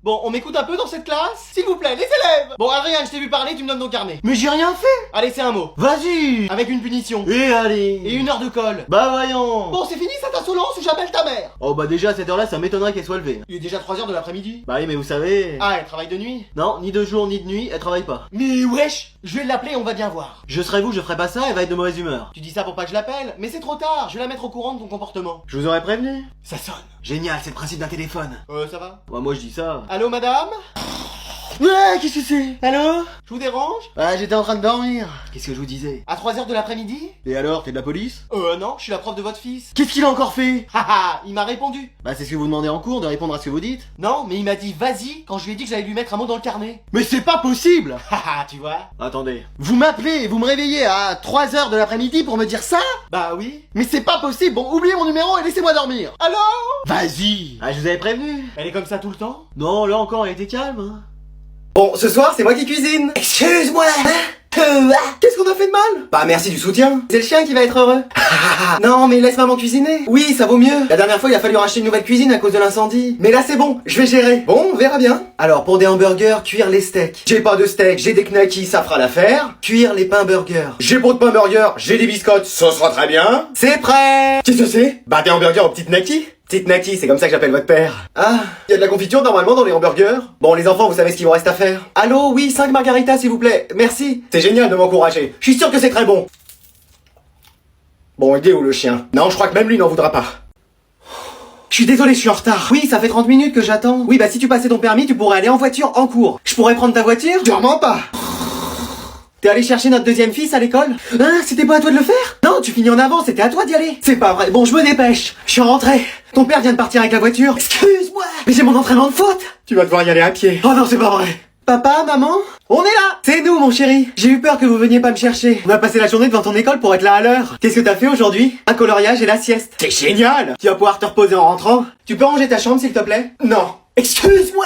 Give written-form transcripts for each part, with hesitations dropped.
Bon, on m'écoute un peu dans cette classe? S'il vous plaît, les élèves! Bon, Adrien, je t'ai vu parler, tu me donnes ton carnet. Mais j'ai rien fait. Allez, c'est un mot. Vas-y. Avec une punition. Et allez. Et 1 heure de colle. Bah voyons. Bon, c'est fini cette insolence ou j'appelle ta mère? Oh bah déjà à cette heure-là, ça m'étonnerait qu'elle soit levée. Il est déjà 3 heures de l'après-midi. Bah oui, mais vous savez... Ah, elle travaille de nuit? Non, ni de jour ni de nuit, elle travaille pas. Mais wesh! Je vais l'appeler, on va bien voir. Je serais vous, je ferais pas ça, elle va être de mauvaise humeur. Tu dis ça pour pas que je l'appelle? Mais c'est trop tard, je vais la mettre au courant de ton comportement. Je vous aurais prévenu. Ça sonne. Génial, c'est le principe d'un téléphone. Ça va? Bah moi je dis ça. Allô, madame? Ouais, qu'est-ce que c'est? Allô? Je vous dérange? Ah, j'étais en train de dormir. Qu'est-ce que je vous disais? À 3 heures de l'après-midi? Et alors, t'es de la police? Non, je suis la prof de votre fils. Qu'est-ce qu'il a encore fait? Haha, il m'a répondu. Bah c'est ce que vous demandez en cours, de répondre à ce que vous dites. Non, mais il m'a dit vas-y quand je lui ai dit que j'allais lui mettre un mot dans le carnet. Mais c'est pas possible. Haha, tu vois? Attendez. Vous m'appelez et vous me réveillez à 3 heures de l'après-midi pour me dire ça? Bah oui. Mais c'est pas possible. Bon, oubliez mon numéro et laissez-moi dormir. Allô? Vas-y. Ah, je vous avais prévenu. Elle est comme ça tout le temps? Non, là encore, elle était calme. Hein. Bon, ce soir, c'est moi qui cuisine. Excuse-moi. Qu'est-ce qu'on a fait de mal? Bah merci du soutien. C'est le chien qui va être heureux. Non, mais laisse maman cuisiner. Oui, ça vaut mieux. La dernière fois, il a fallu racheter une nouvelle cuisine à cause de l'incendie. Mais là, c'est bon, je vais gérer. Bon, on verra bien. Alors, pour des hamburgers, cuire les steaks. J'ai pas de steak, j'ai des knackis, ça fera l'affaire. Cuire les pains burgers. J'ai pas de pain burger, j'ai des biscottes, ça sera très bien. C'est prêt. Qu'est-ce que c'est? Bah des hamburgers aux petites knackis. Petite Naki, c'est comme ça que j'appelle votre père. Ah, y a de la confiture normalement dans les hamburgers? Bon, les enfants, vous savez ce qu'il vous reste à faire. Allô, oui, 5 margaritas s'il vous plaît. Merci. C'est génial de m'encourager. Je suis sûr que c'est très bon. Bon, il est où le chien? Non, je crois que même lui n'en voudra pas. Je suis désolé, je suis en retard. Oui, ça fait 30 minutes que j'attends. Oui, bah si tu passais ton permis, tu pourrais aller en voiture en cours. Je pourrais prendre ta voiture? Sûrement pas. T'es allé chercher notre deuxième fils à l'école? Hein? C'était pas à toi de le faire? Non, tu finis en avant, c'était à toi d'y aller. C'est pas vrai. Bon, je me dépêche. Je suis rentré. Ton père vient de partir avec la voiture. Excuse-moi. Mais j'ai mon entraînement de foot. Tu vas devoir y aller à pied. Oh non, c'est pas vrai. Papa, maman? On est là! C'est nous, mon chéri. J'ai eu peur que vous veniez pas me chercher. On a passé la journée devant ton école pour être là à l'heure. Qu'est-ce que t'as fait aujourd'hui? Un coloriage et la sieste. C'est génial! Tu vas pouvoir te reposer en rentrant. Tu peux ranger ta chambre, s'il te plaît? Non. Excuse-moi!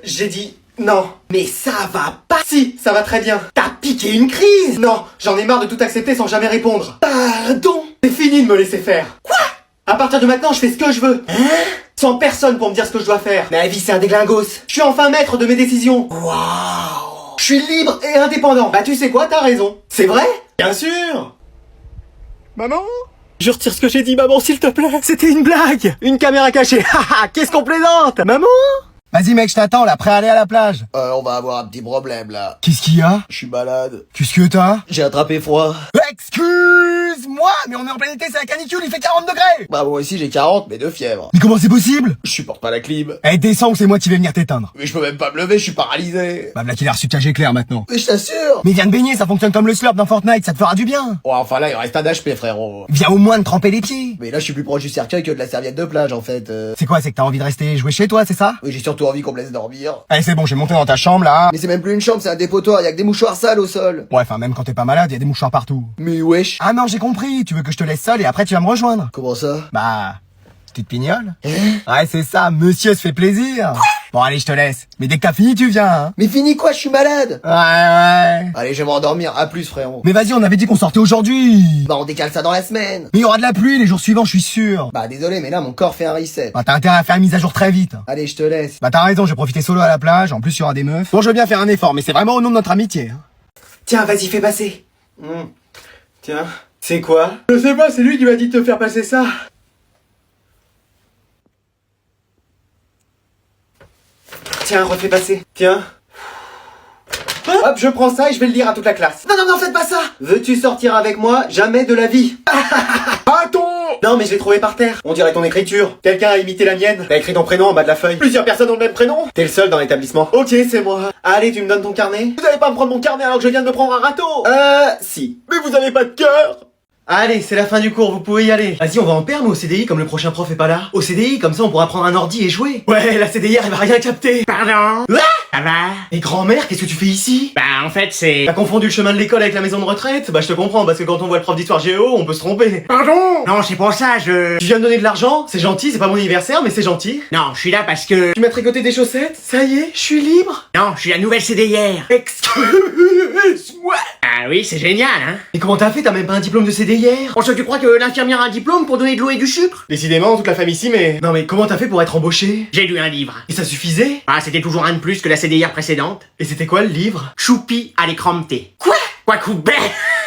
J'ai dit... Non. Mais ça va pas. Si, ça va très bien. T'as piqué une crise. Non, j'en ai marre de tout accepter sans jamais répondre. Pardon. C'est fini de me laisser faire. Quoi? À partir de maintenant, je fais ce que je veux. Hein? Sans personne pour me dire ce que je dois faire. Ma vie, c'est un déglingos. Je suis enfin maître de mes décisions. Waouh. Je suis libre et indépendant. Bah tu sais quoi, t'as raison. C'est vrai? Bien sûr. Maman? Je retire ce que j'ai dit, maman, s'il te plaît. C'était une blague. Une caméra cachée. Haha, qu'est-ce qu'on plaisante? Maman? Vas-y mec, je t'attends là, prêt à aller à la plage. On va avoir un petit problème là. Qu'est-ce qu'il y a? Je suis malade. Qu'est-ce que t'as? J'ai attrapé froid. Excuse-moi, mais on est en plein été, c'est la canicule, il fait 40 degrés. Bah moi aussi j'ai 40 mais de fièvre. Mais comment c'est possible? Je supporte pas la clim. Eh, descends ou c'est moi qui vais venir t'éteindre. Mais je peux même pas me lever, je suis paralysé. Bah voilà qu'il a reçu cage éclair maintenant. Mais je t'assure. Mais viens de baigner, ça fonctionne comme le slurp dans Fortnite, ça te fera du bien. Ouais, enfin là il reste un HP frérot. Viens au moins de tremper les pieds. Mais là je suis plus proche du cercueil que de la serviette de plage en fait. C'est quoi, c'est que t'as envie de rester jouer chez toi, c'est ça? Oui j'ai surtout envie qu'on me laisse dormir. Allez c'est bon, j'ai monté dans ta chambre là. Mais c'est même plus une chambre, c'est un dépotoir, y'a que des mouchoirs sales au sol. Ouais, enfin même quand t'es pas malade, y a des mouchoirs partout. Mais wesh. Ah non, j'ai compris, tu veux que je te laisse seul et après tu vas me rejoindre. Comment ça? Bah... Petite pignole. Ouais, c'est ça, monsieur se fait plaisir. Bon, allez, je te laisse. Mais dès que t'as fini, tu viens, hein. Mais fini quoi, je suis malade. Ouais. Allez je vais m'endormir, à plus frérot. Mais vas-y, on avait dit qu'on sortait aujourd'hui. Bah on décale ça dans la semaine. Mais il y aura de la pluie les jours suivants, je suis sûr. Bah désolé mais là mon corps fait un reset. Bah t'as intérêt à faire une mise à jour très vite. Allez je te laisse. Bah t'as raison, je vais profiter solo à la plage, en plus il y aura des meufs. Bon, je veux bien faire un effort, mais c'est vraiment au nom de notre amitié. Hein. Tiens, vas-y, fais passer. Tiens, c'est quoi? Je sais pas, c'est lui qui m'a dit de te faire passer ça. Tiens, refais passer. Tiens. Hop, je prends ça et je vais le lire à toute la classe. Non, non, non, faites pas ça. Veux-tu sortir avec moi? Jamais de la vie. Attends. Non, mais je l'ai trouvé par terre. On dirait ton écriture. Quelqu'un a imité la mienne. T'as écrit ton prénom en bas de la feuille. Plusieurs personnes ont le même prénom. T'es le seul dans l'établissement. Ok, c'est moi. Allez, tu me donnes ton carnet. Vous allez pas me prendre mon carnet alors que je viens de me prendre un râteau. Si. Mais vous avez pas de cœur. Allez, c'est la fin du cours, vous pouvez y aller. Vas-y, on va en perme au CDI comme le prochain prof est pas là. Au CDI, comme ça on pourra prendre un ordi et jouer. Ouais, la CDI elle va rien capter. Pardon. Ah Ça va? Et grand-mère, qu'est-ce que tu fais ici? Bah en fait c'est... T'as confondu le chemin de l'école avec la maison de retraite? Bah je te comprends, parce que quand on voit le prof d'histoire géo, on peut se tromper. Pardon? Non, c'est pour ça, je... Tu viens me donner de l'argent? C'est gentil, c'est pas mon anniversaire, mais c'est gentil. Non, je suis là parce que... Tu m'as tricoté des chaussettes? Ça y est, je suis libre. Non, je suis la nouvelle CDIR. Excuse-moi. Ah oui, c'est génial, hein? Et comment t'as fait? T'as même pas un diplôme de CDIR? Pour tu crois que l'infirmière a un diplôme pour donner de l'eau et du sucre? Décidément, toute la famille ici, mais... Non mais comment t'as fait pour être embauché? J'ai lu un livre. Et ça suffisait? Ah, c'était toujours un de plus que la CDIR précédente. Et c'était quoi le livre? Choupi à l'écran de thé. Quoi? Quoi coupé?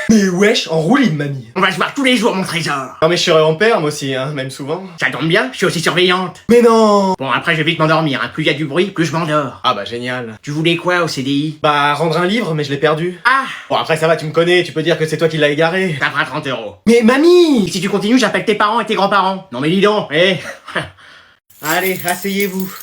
Mais wesh, en roue libre, mamie. On va se voir tous les jours, mon trésor. Non mais je serais en père, moi aussi, hein, même souvent. Ça tombe bien, je suis aussi surveillante. Mais non! Bon, après je vais vite m'endormir, hein. Plus y a du bruit, plus je m'endors. Ah bah génial. Tu voulais quoi au CDI? Bah rendre un livre, mais je l'ai perdu. Ah! Bon après ça va, tu me connais, tu peux dire que c'est toi qui l'as égaré. Ça fera 30 €. Mais mamie! Et si tu continues, j'appelle tes parents et tes grands-parents. Non mais dis donc, eh. Allez, asseyez-vous.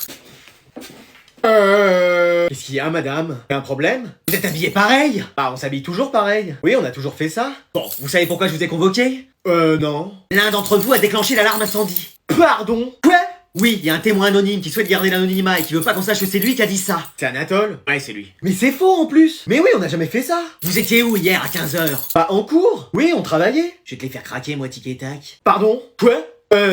Qu'est-ce qu'il y a, madame? Y'a un problème? Vous êtes habillé pareil? Bah, on s'habille toujours pareil. Oui, on a toujours fait ça. Bon, vous savez pourquoi je vous ai convoqué? Non. L'un d'entre vous a déclenché l'alarme incendie. Pardon? Quoi? Oui, il y a un témoin anonyme qui souhaite garder l'anonymat et qui veut pas qu'on sache que c'est lui qui a dit ça. C'est Anatole? Ouais, c'est lui. Mais c'est faux en plus! Mais oui, on n'a jamais fait ça! Vous étiez où hier à 15h? Bah, en cours? Oui, on travaillait. Je vais te les faire craquer, moi, tic et tac. Pardon? Quoi?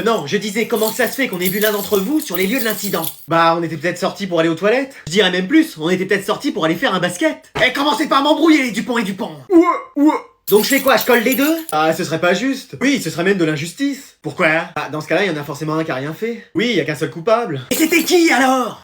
Non, je disais comment ça se fait qu'on ait vu l'un d'entre vous sur les lieux de l'incident. Bah, on était peut-être sortis pour aller aux toilettes. Je dirais même plus, on était peut-être sortis pour aller faire un basket. Eh, commencez pas à m'embrouiller, les Dupont et Dupont. Ouah. Donc je fais quoi, je colle les deux? Ah, ce serait pas juste. Oui, ce serait même de l'injustice. Pourquoi? Ah, dans ce cas-là, il y en a forcément un qui a rien fait. Oui, il y a qu'un seul coupable. Et c'était qui, alors?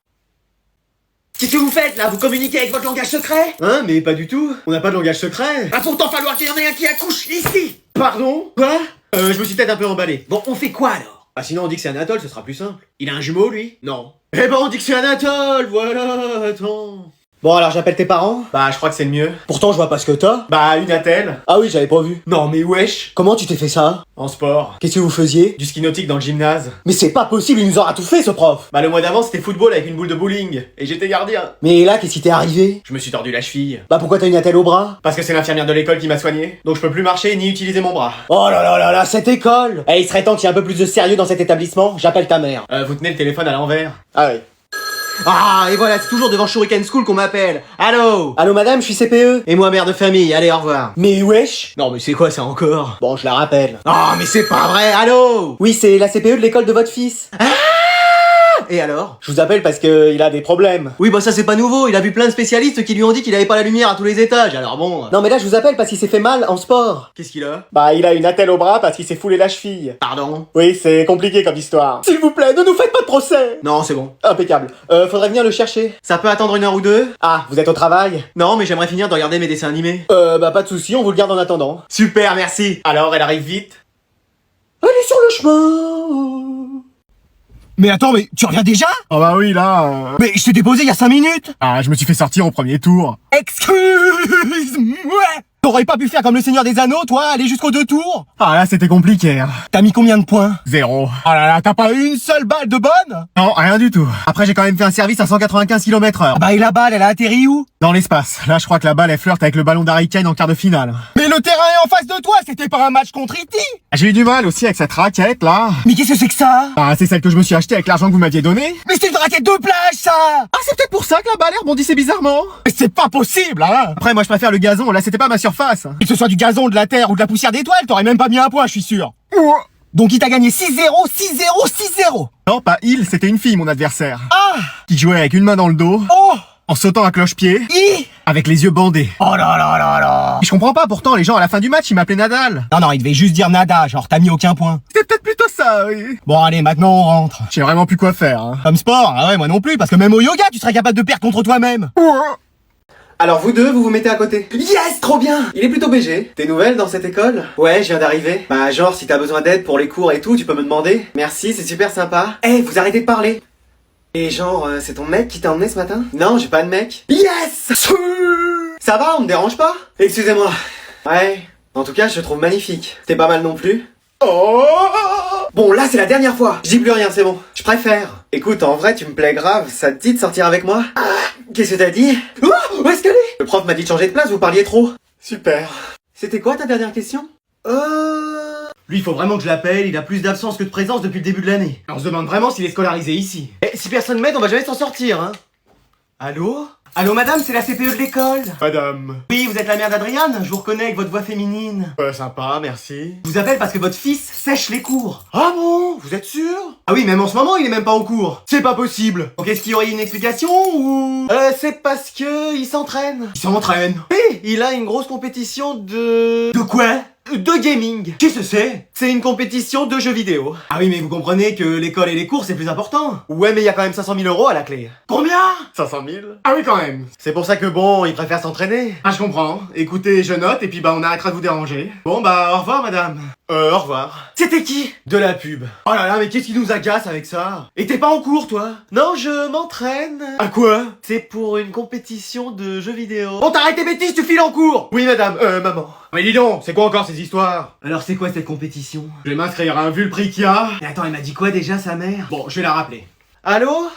Qu'est-ce que vous faites, là? Vous communiquez avec votre langage secret? Hein, mais pas du tout. On n'a pas de langage secret. Va pourtant falloir qu'il y en ait un qui accouche, ici! Pardon? Quoi? Je me suis peut-être un peu emballé. Bon, on fait quoi, alors? Ah, sinon on dit que c'est Anatole, ce sera plus simple. Il a un jumeau, lui? Non. Eh ben, on dit que c'est Anatole, voilà, attends. Bon, alors j'appelle tes parents? Bah, je crois que c'est le mieux. Pourtant, je vois pas ce que t'as. Bah, une attelle. Ah oui, j'avais pas vu. Non, mais wesh. Comment tu t'es fait ça? En sport. Qu'est-ce que vous faisiez? Du ski nautique dans le gymnase. Mais c'est pas possible, il nous aura tout fait, ce prof. Bah, le mois d'avant, c'était football avec une boule de bowling. Et j'étais gardien. Mais là, qu'est-ce qui t'est arrivé? Je me suis tordu la cheville. Bah pourquoi t'as une attelle au bras? Parce que c'est l'infirmière de l'école qui m'a soigné. Donc je peux plus marcher ni utiliser mon bras. Oh là là, cette école! Eh, il serait temps qu'il y ait un peu plus de sérieux dans cet établissement. J'appelle ta mère. Vous tenez le téléphone à l'envers. Ah oui. Ah, et voilà, c'est toujours devant Shuriken School qu'on m'appelle. Allô? Allô madame, je suis CPE. Et moi, mère de famille, allez, au revoir. Mais wesh! Non, mais c'est quoi ça encore? Bon, je la rappelle. Ah, mais c'est pas vrai, allô? Oui, c'est la CPE de l'école de votre fils. Et alors? Je vous appelle parce que il a des problèmes. Oui, bah ça c'est pas nouveau, il a vu plein de spécialistes qui lui ont dit qu'il avait pas la lumière à tous les étages, alors bon... Non mais là, je vous appelle parce qu'il s'est fait mal en sport. Qu'est-ce qu'il a? Bah, il a une attelle au bras parce qu'il s'est foulé la cheville. Pardon? Oui, c'est compliqué comme histoire. S'il vous plaît, ne nous faites pas de procès. Non, c'est bon. Impeccable. Faudrait venir le chercher. Ça peut attendre 1 heure ou 2? Ah, vous êtes au travail? Non, mais j'aimerais finir de regarder mes dessins animés. Bah pas de souci, on vous le garde en attendant. Super, merci. Alors, elle arrive vite. Elle est sur le chemin. Mais attends, mais tu reviens déjà? Ah bah oui, là... Mais je t'ai déposé il y a 5 minutes. Ah, je me suis fait sortir au premier tour. Excuse-moi. T'aurais pas pu faire comme le Seigneur des Anneaux, toi, aller jusqu'aux 2 tours? Ah là, c'était compliqué, hein. T'as mis combien de points? 0. Oh là là, t'as pas une seule balle de bonne? Non, rien du tout. Après, j'ai quand même fait un service à 195 km/h. Ah bah et la balle, elle a atterri où? Dans l'espace. Là, je crois que la balle, elle flirte avec le ballon d'Harry Kane en quart de finale. Mais le terrain est en face de toi, c'était pas un match contre E.T. J'ai eu du mal aussi avec cette raquette, là. Mais qu'est-ce que c'est que ça? Ah, c'est celle que je me suis achetée avec l'argent que vous m'aviez donné. Mais c'est une raquette de plage, ça! Ah, c'est peut-être pour ça que la balle, elle rebondissait bizarrement. Mais c'est pas possible, hein! Après, moi, je préfère le gazon. Là, c'était pas ma surface. Et que ce soit du gazon, de la terre ou de la poussière d'étoile, t'aurais même pas mis un point, je suis sûr. Donc il t'a gagné 6-0, 6-0, 6-0. Non, pas il, c'était une fille, mon adversaire. Ah! Qui jouait avec une main dans le dos, Oh! en sautant à cloche-pied, avec les yeux bandés. Oh là là là là! Et je comprends pas, pourtant, les gens, à la fin du match, ils m'appelaient Nadal. Non, il devait juste dire nada, genre t'as mis aucun point. C'était peut-être plutôt ça, oui. Bon allez, maintenant on rentre. J'ai vraiment plus quoi faire, hein. Comme sport, ah ouais, moi non plus, parce que même au yoga, tu serais capable de perdre contre toi-même. Alors vous deux, vous vous mettez à côté. Yes, trop bien. Il est plutôt BG. T'es nouvelle dans cette école? Ouais, je viens d'arriver. Bah genre, si t'as besoin d'aide pour les cours et tout, tu peux me demander. Merci, c'est super sympa. Eh, vous arrêtez de parler. Et genre, c'est ton mec qui t'a emmené ce matin? Non, j'ai pas de mec. Yes. Ça va, on me dérange pas? Excusez-moi. Ouais, en tout cas, je te trouve magnifique. T'es pas mal non plus. Oh! Bon, là, c'est la dernière fois. Je dis plus rien, c'est bon. Je préfère. Écoute, en vrai, tu me plais grave. Ça te dit de sortir avec moi? Qu'est-ce que t'as dit? Oh, où est-ce qu'elle est? Le prof m'a dit de changer de place, vous parliez trop. Super. C'était quoi ta dernière question? Lui, il faut vraiment que je l'appelle, il a plus d'absence que de présence depuis le début de l'année. On se demande vraiment s'il est scolarisé ici. Eh, si personne m'aide, on va jamais s'en sortir, hein. Allô? Allô madame, c'est la CPE de l'école. Madame. Oui, vous êtes la mère d'Adriane, je vous reconnais avec votre voix féminine. Sympa, merci. Je vous appelle parce que votre fils sèche les cours. Ah bon? Vous êtes sûr? Ah oui, même en ce moment, il est même pas en cours. C'est pas possible. Donc est-ce qu'il y aurait une explication ou... c'est parce que il s'entraîne. Il s'entraîne. Oui, il a une grosse compétition de... De quoi? De gaming. Qu'est-ce que c'est? C'est une compétition de jeux vidéo. Ah oui, mais vous comprenez que l'école et les cours, c'est plus important. Ouais, mais il y a quand même 500 000 € à la clé. Combien? 500 000? Ah oui, quand même. C'est pour ça que bon, il préfère s'entraîner. Ah, je comprends. Écoutez, je note, et puis bah, on arrêtera de vous déranger. Bon, bah, au revoir, madame. Au revoir. C'était qui? De la pub. Oh là là, mais qu'est-ce qui nous agace avec ça? Et t'es pas en cours, toi? Non, je m'entraîne. À quoi? C'est pour une compétition de jeux vidéo. Bon, t'arrêtes tes bêtises, tu files en cours! Oui, madame, maman. Mais dis donc, c'est quoi encore ces histoires? Alors, c'est quoi cette compétition? Je vais m'inscrire, hein, vu le prix qu'il y a. Mais attends, elle m'a dit quoi déjà, sa mère? Bon, je vais la rappeler. Allô?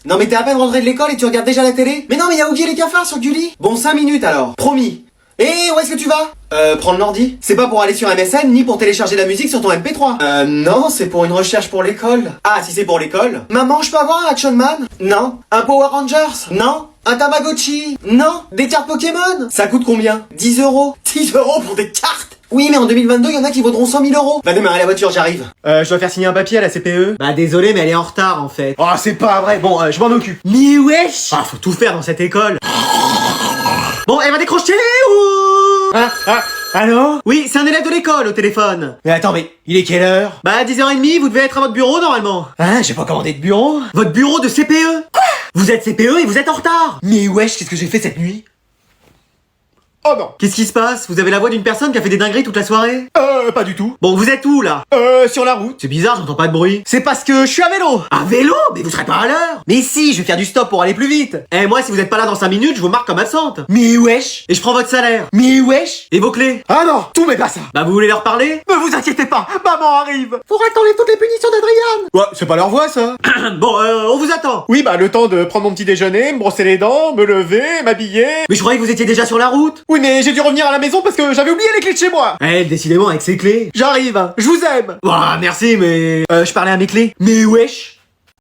Non mais t'es à peine rentré de l'école et tu regardes déjà la télé? Mais non mais y'a oublié les cafards sur Gulli. Bon 5 minutes alors, promis. Et où est-ce que tu vas? Prendre l'ordi. C'est pas pour aller sur MSN ni pour télécharger la musique sur ton MP3. Non, c'est pour une recherche pour l'école. Ah, si c'est pour l'école? Maman, je peux avoir un Action Man? Non. Un Power Rangers? Non. Un Tamagotchi? Non. Des cartes Pokémon? Ça coûte combien? 10 €. 10 € pour des cartes? Oui, mais en 2022, il y en a qui vaudront 100 000 €. Va démarrer la voiture, j'arrive. Je dois faire signer un papier à la CPE. Bah désolé, mais elle est en retard en fait. Oh, c'est pas vrai. Bon, je m'en occupe. Mais wesh! Ah, faut tout faire dans cette école. Bon, elle va décrocher ou... Allô? Oui, c'est un élève de l'école au téléphone. Mais attends, mais il est quelle heure? Bah 10h30, vous devez être à votre bureau normalement. Hein? J'ai pas commandé de bureau? Votre bureau de CPE? Quoi? Vous êtes CPE et vous êtes en retard? Mais wesh, qu'est-ce que j'ai fait cette nuit? Oh non. Qu'est-ce qui se passe? Vous avez la voix d'une personne qui a fait des dingueries toute la soirée? Pas du tout. Bon, vous êtes où là? Sur la route. C'est bizarre, j'entends pas de bruit. C'est parce que je suis à vélo. À vélo? Mais vous serez pas à l'heure. Mais si, je vais faire du stop pour aller plus vite. Eh, moi, si vous êtes pas là dans 5 minutes, je vous marque comme absente. Mais wesh. Et je prends votre salaire. Mais wesh. Et vos clés? Ah non, tout mais pas ça. Bah, vous voulez leur parler? Ne vous inquiétez pas, maman arrive. Faudra t'enlever toutes les punitions d'Adriane. Ouais, c'est pas leur voix ça. Bon, on vous attend. Oui, bah le temps de prendre mon petit déjeuner, me brosser les dents, me lever, m'habiller. Mais je croyais que vous étiez déjà sur la route. Oui, mais j'ai dû revenir à la maison parce que j'avais oublié les clés de chez moi. Eh, décidément, avec ses clés. J'arrive, je vous aime. Ouah, merci, mais... je parlais à mes clés. Mais wesh.